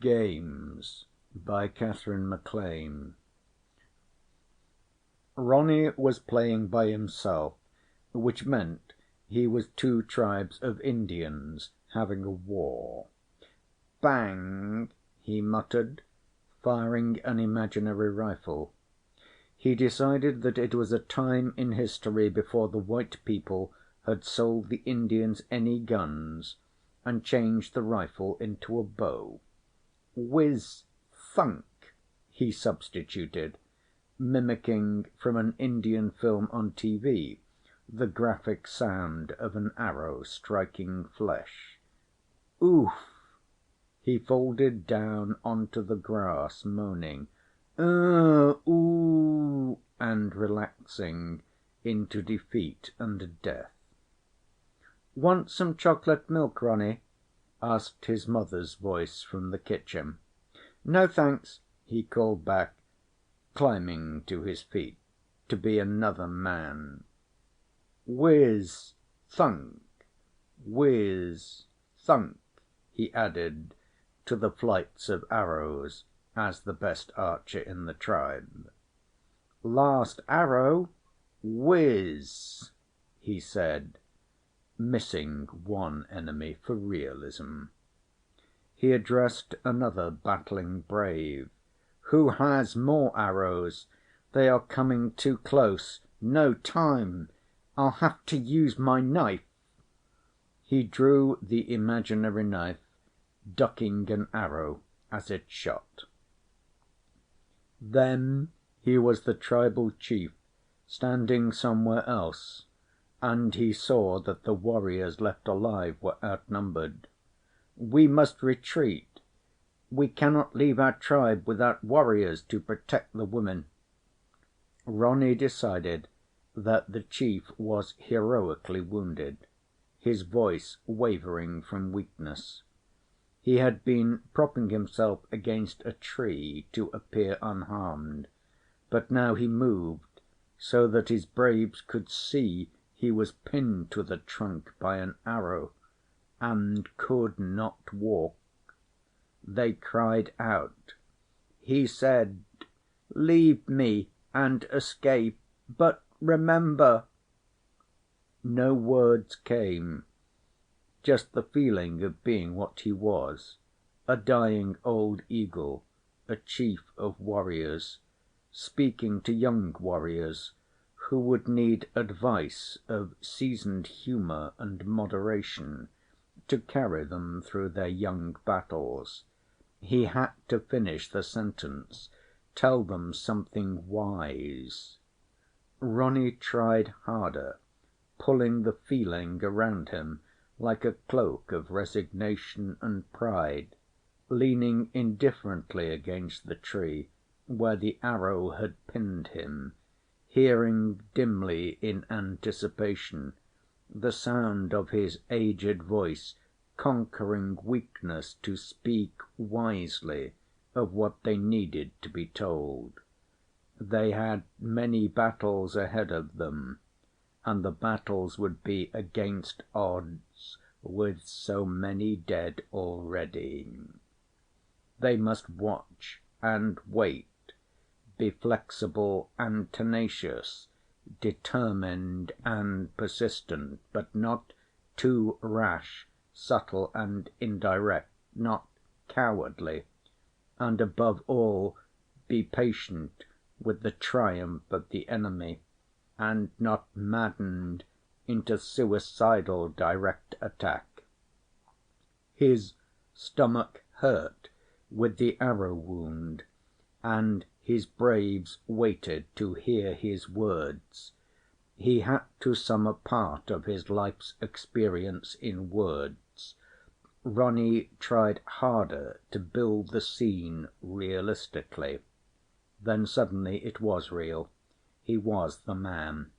Games by Katherine MacLean. Ronnie was playing by himself, which meant he was two tribes of Indians having a war. "Bang!" he muttered, firing an imaginary rifle. He decided that it was a time in history before the white people had sold the Indians any guns, and changed the rifle into a bow. "Whiz! Thunk!" he substituted, mimicking from an Indian film on TV the graphic sound of an arrow striking flesh. "Oof!" He folded down onto the grass, moaning, "Ooh!" and relaxing into defeat and death. "Want some chocolate milk, Ronnie?" asked his mother's voice from the kitchen. "No, thanks," he called back, climbing to his feet to be another man. "Whiz! Thunk! Whiz! Thunk!" he added to the flights of arrows as the best archer in the tribe. "Last arrow! Whiz!" he said, missing one enemy for realism. He addressed another battling brave. "Who has more arrows? They are coming too close. No time. I'll have to use my knife." He drew the imaginary knife, ducking an arrow as it shot. Then he was the tribal chief standing somewhere else, and he saw that the warriors left alive were outnumbered. "We must retreat. We cannot leave our tribe without warriors to protect the women." Ronnie decided that the chief was heroically wounded, his voice wavering from weakness. He had been propping himself against a tree to appear unharmed, but now he moved so that his braves could see he was pinned to the trunk by an arrow, and could not walk. They cried out. He said, "Leave me and escape, but remember—" No words came, just the feeling of being what he was, a dying old eagle, a chief of warriors, speaking to young warriors who would need advice of seasoned humor and moderation to carry them through their young battles. He had to finish the sentence, tell them something wise. Ronnie tried harder, pulling the feeling around him like a cloak of resignation and pride, leaning indifferently against the tree where the arrow had pinned him, hearing dimly in anticipation the sound of his aged voice conquering weakness to speak wisely of what they needed to be told. They had many battles ahead of them, and the battles would be against odds with so many dead already. They must watch and wait, be flexible and tenacious, determined and persistent, but not too rash, subtle and indirect, not cowardly, and above all be patient with the triumph of the enemy, and not maddened into suicidal direct attack. His stomach hurt with the arrow wound, and his braves waited to hear his words. He had to sum a part of his life's experience in words. Ronnie tried harder to build the scene realistically. Then suddenly it was real. He was the man.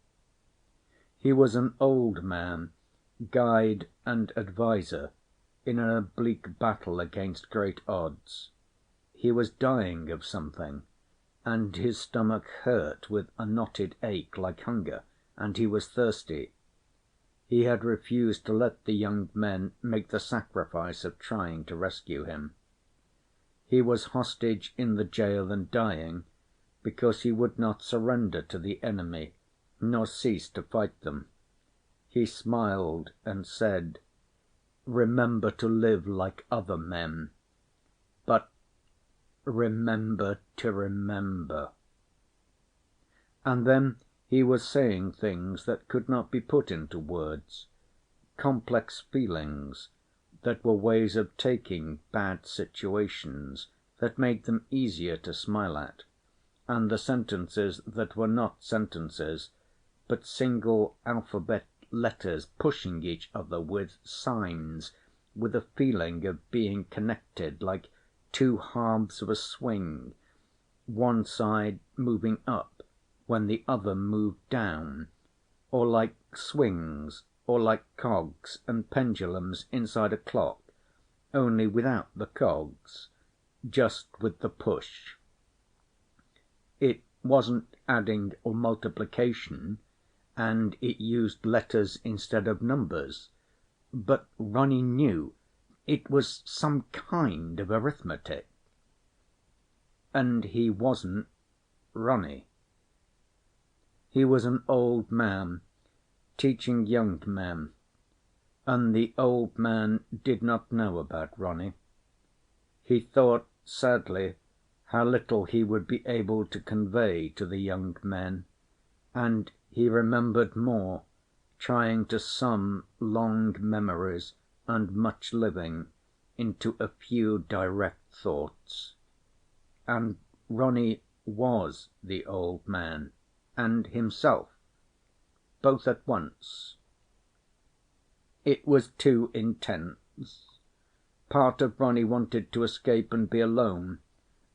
He was an old man, guide and adviser in an oblique battle against great odds. He was dying of something, and his stomach hurt with a knotted ache like hunger, and he was thirsty. He had refused to let the young men make the sacrifice of trying to rescue him. He was hostage in the jail and dying because he would not surrender to the enemy nor cease to fight them. He smiled and said, "Remember to live like other men, but remember to remember." And then he was saying things that could not be put into words, complex feelings that were ways of taking bad situations that made them easier to smile at, and the sentences that were not sentences, but single alphabet letters pushing each other with signs, with a feeling of being connected like two halves of a swing, one side moving up when the other moved down, or like swings, or like cogs and pendulums inside a clock, only without the cogs, just with the push. It wasn't adding or multiplication, and it used letters instead of numbers, but Ronnie knew it was some kind of arithmetic. And he wasn't Ronnie. He was an old man teaching young men, and the old man did not know about Ronnie. He thought sadly how little he would be able to convey to the young men, and he remembered more, trying to sum long memories and much living into a few direct thoughts. And Ronnie was the old man and himself, both at once. It was too intense. Part of Ronnie wanted to escape and be alone,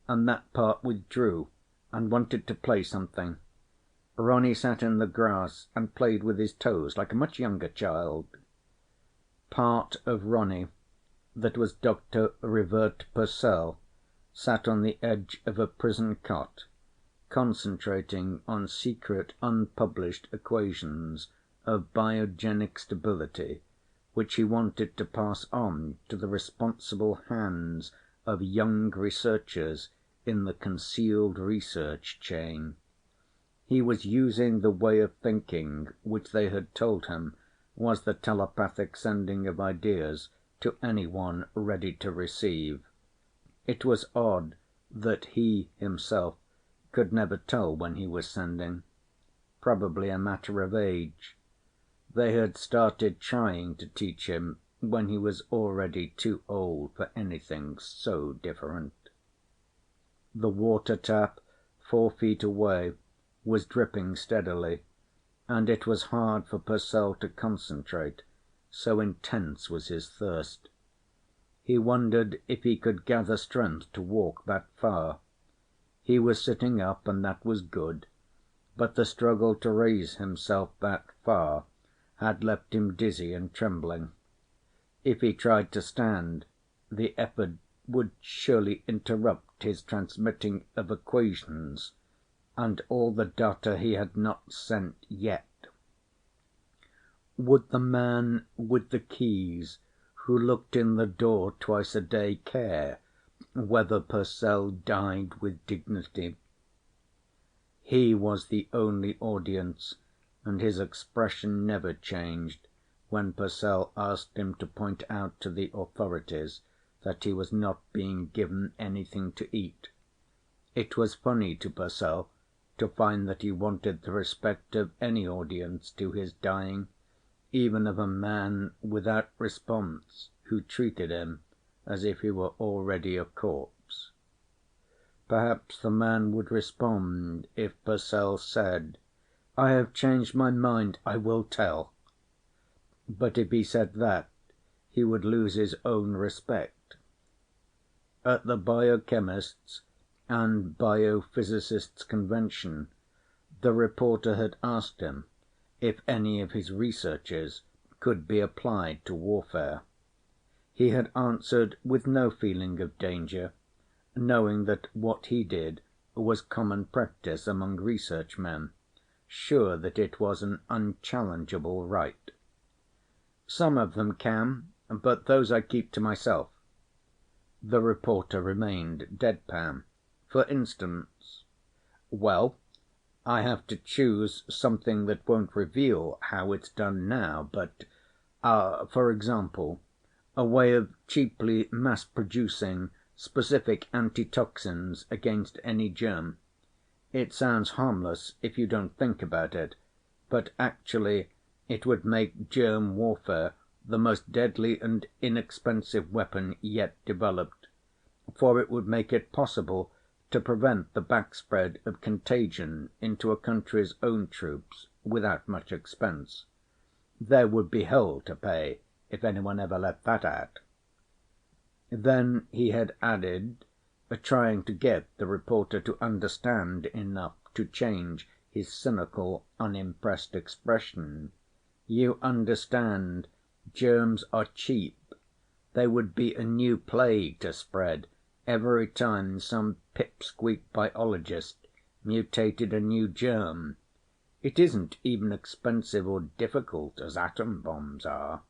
and that part withdrew and wanted to play something. Ronnie sat in the grass and played with his toes like a much younger child. Part of Ronnie, that was Dr. Revert Purcell, sat on the edge of a prison cot, concentrating on secret unpublished equations of biogenic stability which he wanted to pass on to the responsible hands of young researchers in the concealed research chain. He was using the way of thinking which they had told him was the telepathic sending of ideas to anyone ready to receive. It was odd that he himself could never tell when he was sending. Probably a matter of age. They had started trying to teach him when he was already too old for anything so different. The water tap 4 feet away was dripping steadily, and it was hard for Purcell to concentrate, so intense was his thirst. He wondered if he could gather strength to walk that far. He was sitting up, and that was good, but the struggle to raise himself that far had left him dizzy and trembling. If he tried to stand, the effort would surely interrupt his transmitting of equations and all the data he had not sent yet. Would the man with the keys who looked in the door twice a day care whether Purcell died with dignity? He was the only audience, and his expression never changed when Purcell asked him to point out to the authorities that he was not being given anything to eat. It was funny to Purcell to find that he wanted the respect of any audience to his dying, even of a man without response who treated him as if he were already a corpse. Perhaps the man would respond if Purcell said, "I have changed my mind, I will tell." But if he said that, he would lose his own respect. At the biochemists' and biophysicists' convention, the reporter had asked him if any of his researches could be applied to warfare. He had answered with no feeling of danger, knowing that what he did was common practice among research men, sure that it was an unchallengeable right. "Some of them can, but those I keep to myself." The reporter remained deadpan. "For instance?" "Well, I have to choose something that won't reveal how it's done now, but, for example, a way of cheaply mass-producing specific antitoxins against any germ. It sounds harmless if you don't think about it, but actually it would make germ warfare the most deadly and inexpensive weapon yet developed, for it would make it possible to prevent the backspread of contagion into a country's own troops without much expense. There would be hell to pay if anyone ever let that out." Then he had added, trying to get the reporter to understand enough to change his cynical, unimpressed expression, "You understand, germs are cheap. They would be a new plague to spread every time some pipsqueak biologist mutated a new germ. It isn't even expensive or difficult as atom bombs are."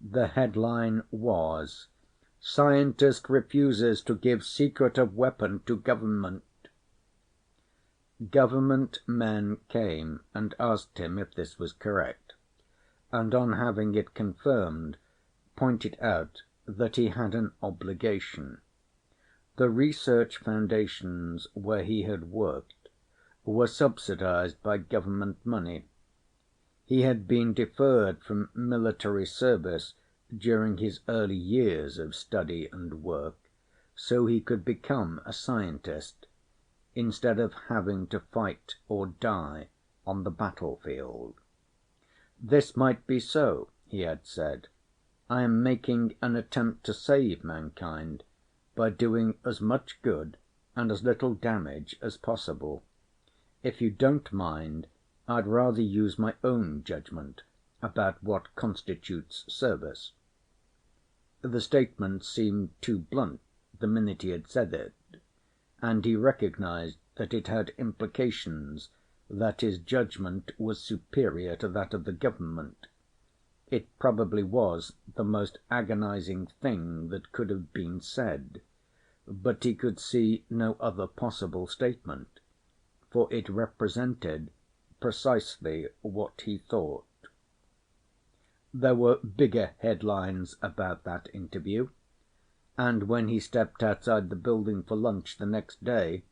The headline was, "Scientist Refuses to Give Secret of Weapon to Government." Government men came and asked him if this was correct, and on having it confirmed, pointed out that he had an obligation. The research foundations where he had worked were subsidized by government money. He had been deferred from military service during his early years of study and work, so he could become a scientist, instead of having to fight or die on the battlefield. "This might be so," he had said. "I am making an attempt to save mankind by doing as much good and as little damage as possible. If you don't mind, I'd rather use my own judgment about what constitutes service." The statement seemed too blunt the minute he had said it, and he recognized that it had implications that his judgment was superior to that of the government. It probably was the most agonizing thing that could have been said, but he could see no other possible statement, for it represented precisely what he thought. There were bigger headlines about that interview, and when he stepped outside the building for lunch the next day,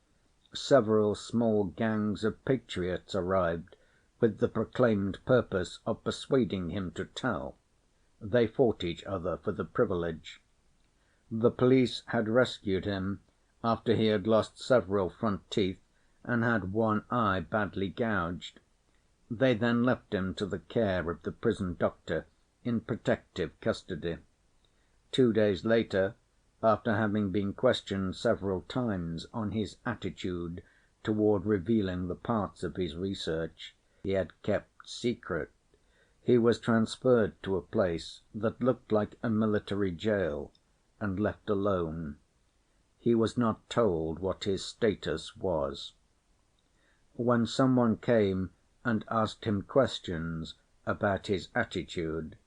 several small gangs of patriots arrived with the proclaimed purpose of persuading him to tell. They fought each other for the privilege. The police had rescued him after he had lost several front teeth and had one eye badly gouged. They then left him to the care of the prison doctor in protective custody. 2 days later, after having been questioned several times on his attitude toward revealing the parts of his research he had kept secret, he was transferred to a place that looked like a military jail and left alone. He was not told what his status was. When someone came and asked him questions about his attitude,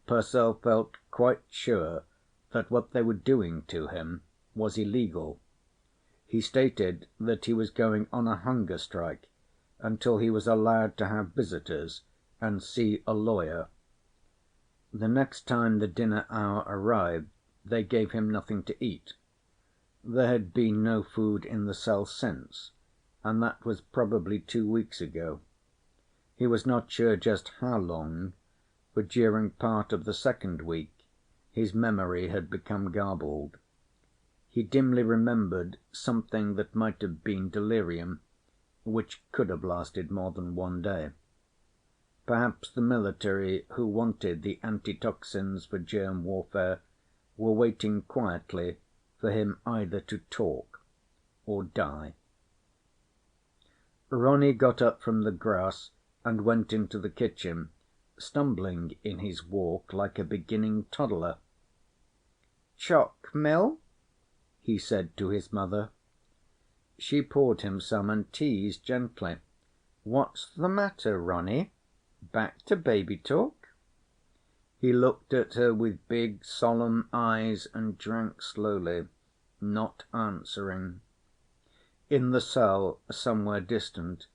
Purcell felt quite sure that what they were doing to him was illegal. He stated that he was going on a hunger strike until he was allowed to have visitors and see a lawyer. The next time the dinner hour arrived, they gave him nothing to eat. There had been no food in the cell since, and that was probably 2 weeks ago. He was not sure just how long, for during part of the second week his memory had become garbled. He dimly remembered something that might have been delirium, which could have lasted more than 1 day. Perhaps the military who wanted the antitoxins for germ warfare were waiting quietly for him either to talk or die. Ronnie got up from the grass and went into the kitchen, stumbling in his walk like a beginning toddler. "Choc milk?" he said to his mother. She poured him some and teased gently. "What's the matter, Ronnie? Back to baby talk?" He looked at her with big, solemn eyes and drank slowly, not answering. In the cell, somewhere distant,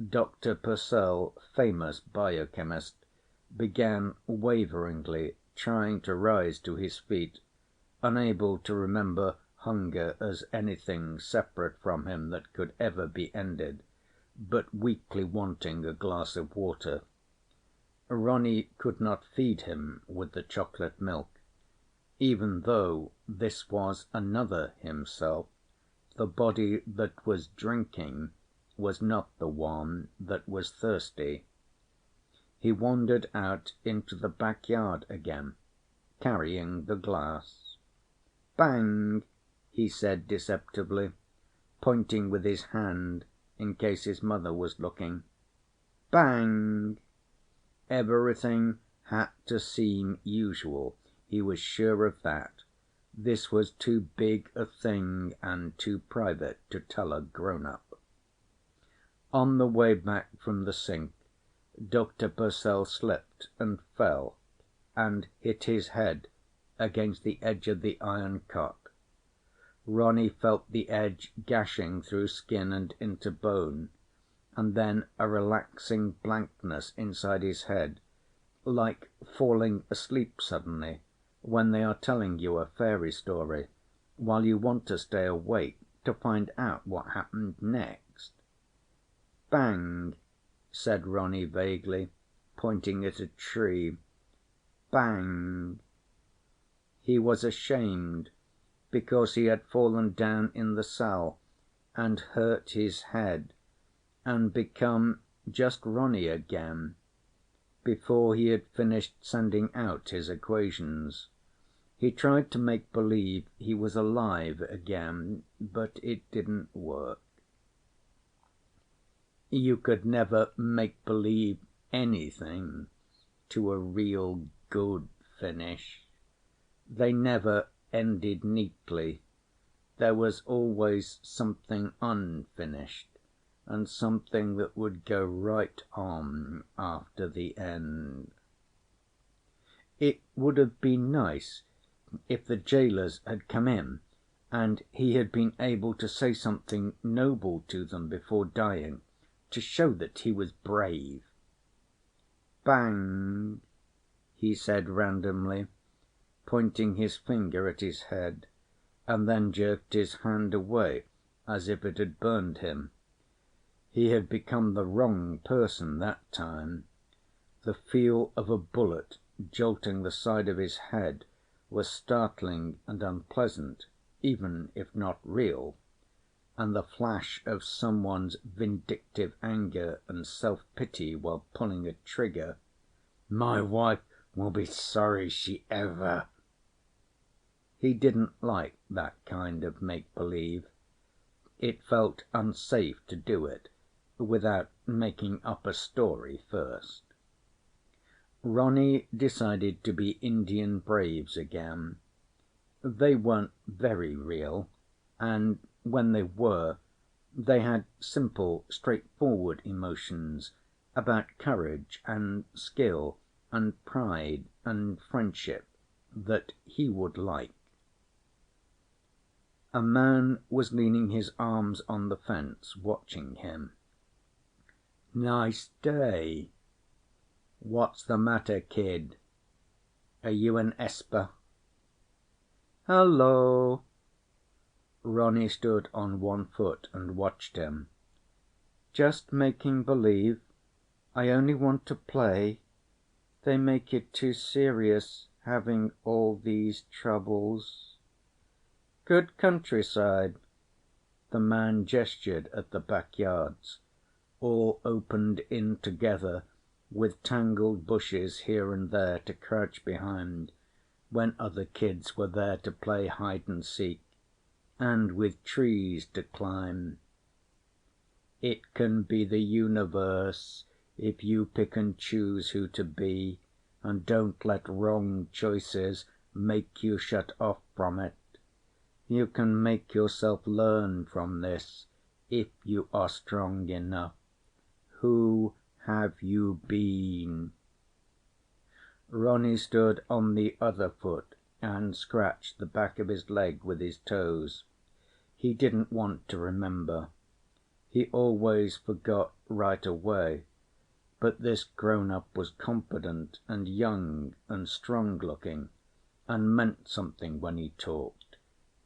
Dr. Purcell, famous biochemist, began waveringly trying to rise to his feet, unable to remember hunger as anything separate from him that could ever be ended, but weakly wanting a glass of water. Ronnie could not feed him with the chocolate milk, even though this was another himself. The body that was drinking was not the one that was thirsty. He wandered out into the backyard again, carrying the glass. "Bang!" he said deceptively, pointing with his hand in case his mother was looking. "Bang!" Everything had to seem usual. He was sure of that. This was too big a thing and too private to tell a grown-up. On the way back from the sink, Dr. Purcell slipped and fell and hit his head against the edge of the iron cot. Ronnie felt the edge gashing through skin and into bone, and then a relaxing blankness inside his head, like falling asleep suddenly when they are telling you a fairy story, while you want to stay awake to find out what happened next. "Bang," said Ronnie vaguely, pointing at a tree. "Bang." He was ashamed because he had fallen down in the cell and hurt his head and become just Ronnie again before he had finished sending out his equations. He tried to make believe he was alive again, but it didn't work. You could never make believe anything to a real good finish. They never ended neatly. There was always something unfinished, and something that would go right on after the end. It would have been nice if the jailers had come in and he had been able to say something noble to them before dying, to show that he was brave. "Bang," he said randomly, pointing his finger at his head, and then jerked his hand away as if it had burned him. He had become the wrong person that time. The feel of a bullet jolting the side of his head was startling and unpleasant, even if not real, and the flash of someone's vindictive anger and self-pity while pulling a trigger. "My wife will be sorry she ever..." He didn't like that kind of make-believe. It felt unsafe to do it without making up a story first. Ronnie decided to be Indian braves again. They weren't very real, and when they were, they had simple, straightforward emotions about courage and skill and pride and friendship that he would like. A man was leaning his arms on the fence, watching him. "Nice day." "What's the matter, kid? Are you an esper?" "Hello." Ronnie stood on one foot and watched him. "Just making believe. I only want to play. They make it too serious, having all these troubles." "Good countryside." The man gestured at the backyards, all opened in together, with tangled bushes here and there to crouch behind when other kids were there to play hide-and-seek, and with trees to climb. "It can be the universe if you pick and choose who to be, and don't let wrong choices make you shut off from it. You can make yourself learn from this if you are strong enough. Who have you been?" Ronnie stood on the other foot and scratched the back of his leg with his toes. He didn't want to remember. He always forgot right away, but this grown-up was confident and young and strong-looking, and meant something when he talked,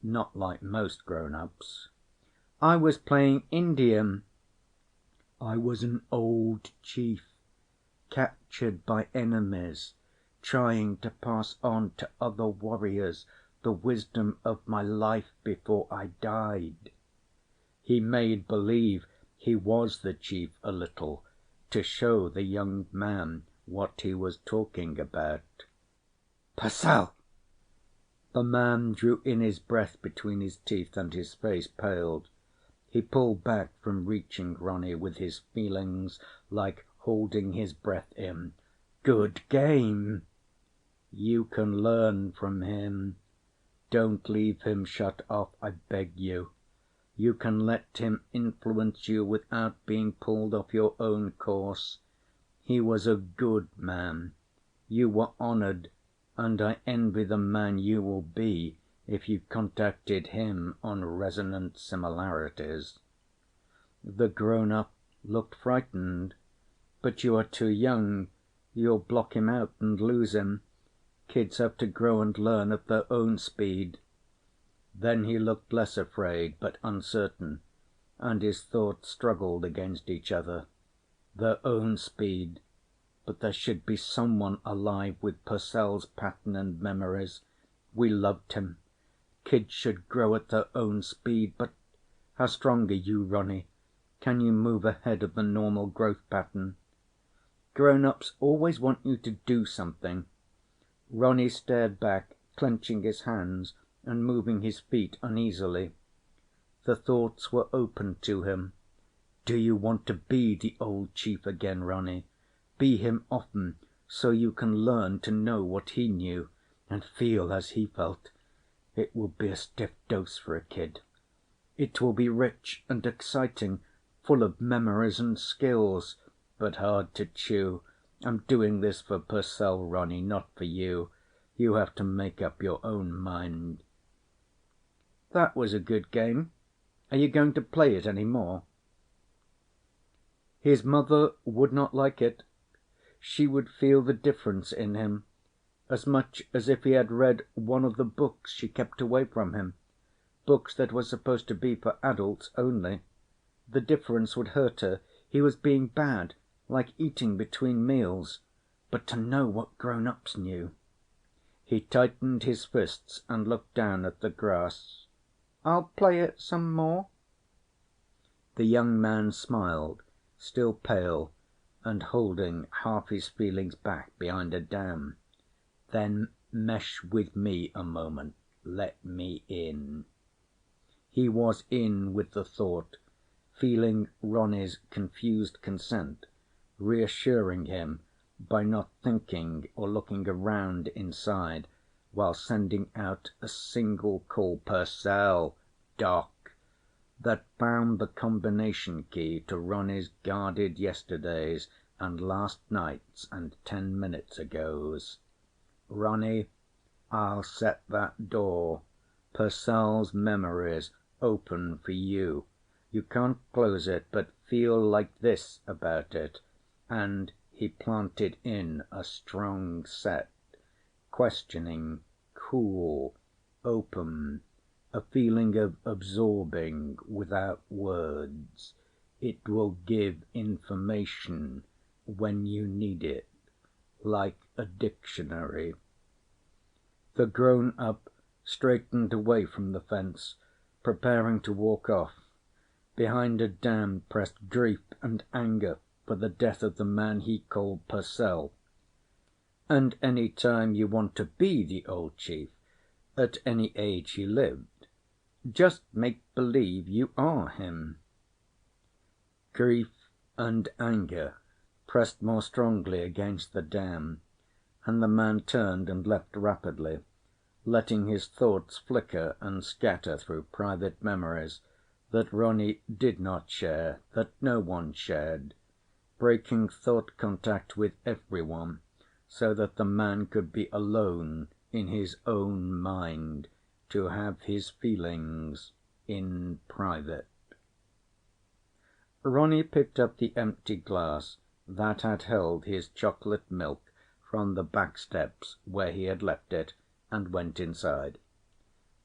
not like most grown-ups. "I was playing Indian. I was an old chief, captured by enemies, trying to pass on to other warriors the wisdom of my life before I died." He made believe he was the chief a little, to show the young man what he was talking about. "Purcell!" The man drew in his breath between his teeth, and his face paled. He pulled back from reaching Ronnie with his feelings like holding his breath in. "Good game." "You can learn from him. Don't leave him shut off, I beg you. You can let him influence you without being pulled off your own course. He was a good man. You were honored, and I envy the man you will be if you contacted him on resonant similarities." The grown-up looked frightened. "But you are too young. You'll block him out and lose him. Kids have to grow and learn at their own speed." Then he looked less afraid, but uncertain, and his thoughts struggled against each other. Their own speed, but there should be someone alive with Purcell's pattern and memories. We loved him. Kids should grow at their own speed, but how strong are you, Ronnie? Can you move ahead of the normal growth pattern? Grown-ups always want you to do something. Ronnie stared back, clenching his hands and moving his feet uneasily. The thoughts were open to him. Do you want to be the old chief again, Ronnie? Be him often, so you can learn to know what he knew, and feel as he felt. It will be a stiff dose for a kid. It will be rich and exciting, full of memories and skills, but hard to chew. I'm doing this for Purcell, Ronnie, not for you. You have to make up your own mind." "That was a good game. Are you going to play it any more?" His mother would not like it. She would feel the difference in him, as much as if he had read one of the books she kept away from him, books that were supposed to be for adults only. The difference would hurt her. He was being bad, like eating between meals, but to know what grown-ups knew. He tightened his fists and looked down at the grass. "I'll play it some more?" The young man smiled, still pale, and holding half his feelings back behind a dam. "Then mesh with me a moment. Let me in." He was in with the thought, feeling Ronnie's confused consent, reassuring him by not thinking or looking around inside, while sending out a single call, "Purcell! Doc!" that found the combination key to Ronnie's guarded yesterdays and last nights and 10 minutes ago's. "Ronnie, I'll set that door. Purcell's memories open for you. You can't close it, but feel like this about it." And he planted in a strong set, questioning, cool, open, a feeling of absorbing without words. It will give information when you need it, like a dictionary. The grown-up straightened away from the fence, preparing to walk off. Behind a dam pressed grief and anger for the death of the man he called Purcell. And any time you want to be the old chief, at any age he lived, just make believe you are him. Grief and anger pressed more strongly against the dam, and the man turned and left rapidly, letting his thoughts flicker and scatter through private memories that Ronnie did not share, that no one shared, breaking thought contact with everyone, so that the man could be alone in his own mind to have his feelings in private. Ronnie picked up the empty glass that had held his chocolate milk from the back steps where he had left it, and went inside.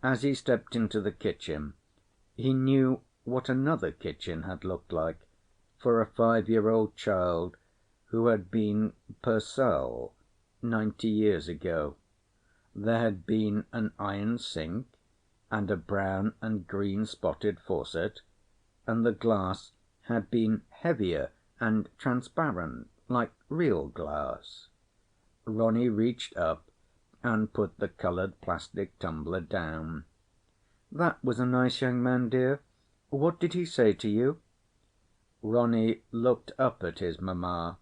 As he stepped into the kitchen, he knew what another kitchen had looked like for a 5-year-old child who had been Purcell 90 years ago. There had been an iron sink and a brown and green spotted faucet, and the glass had been heavier and transparent, like real glass. Ronnie reached up and put the coloured plastic tumbler down. "That was a nice young man, dear. What did he say to you?" Ronnie looked up at his mamma,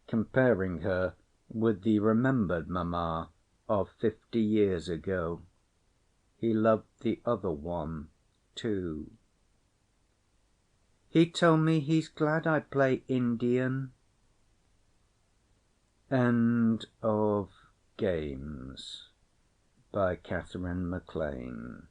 comparing her with the remembered mamma of 50 years ago. He loved the other one too. "He told me he's glad I play Indian." End of Games by Katherine MacLean.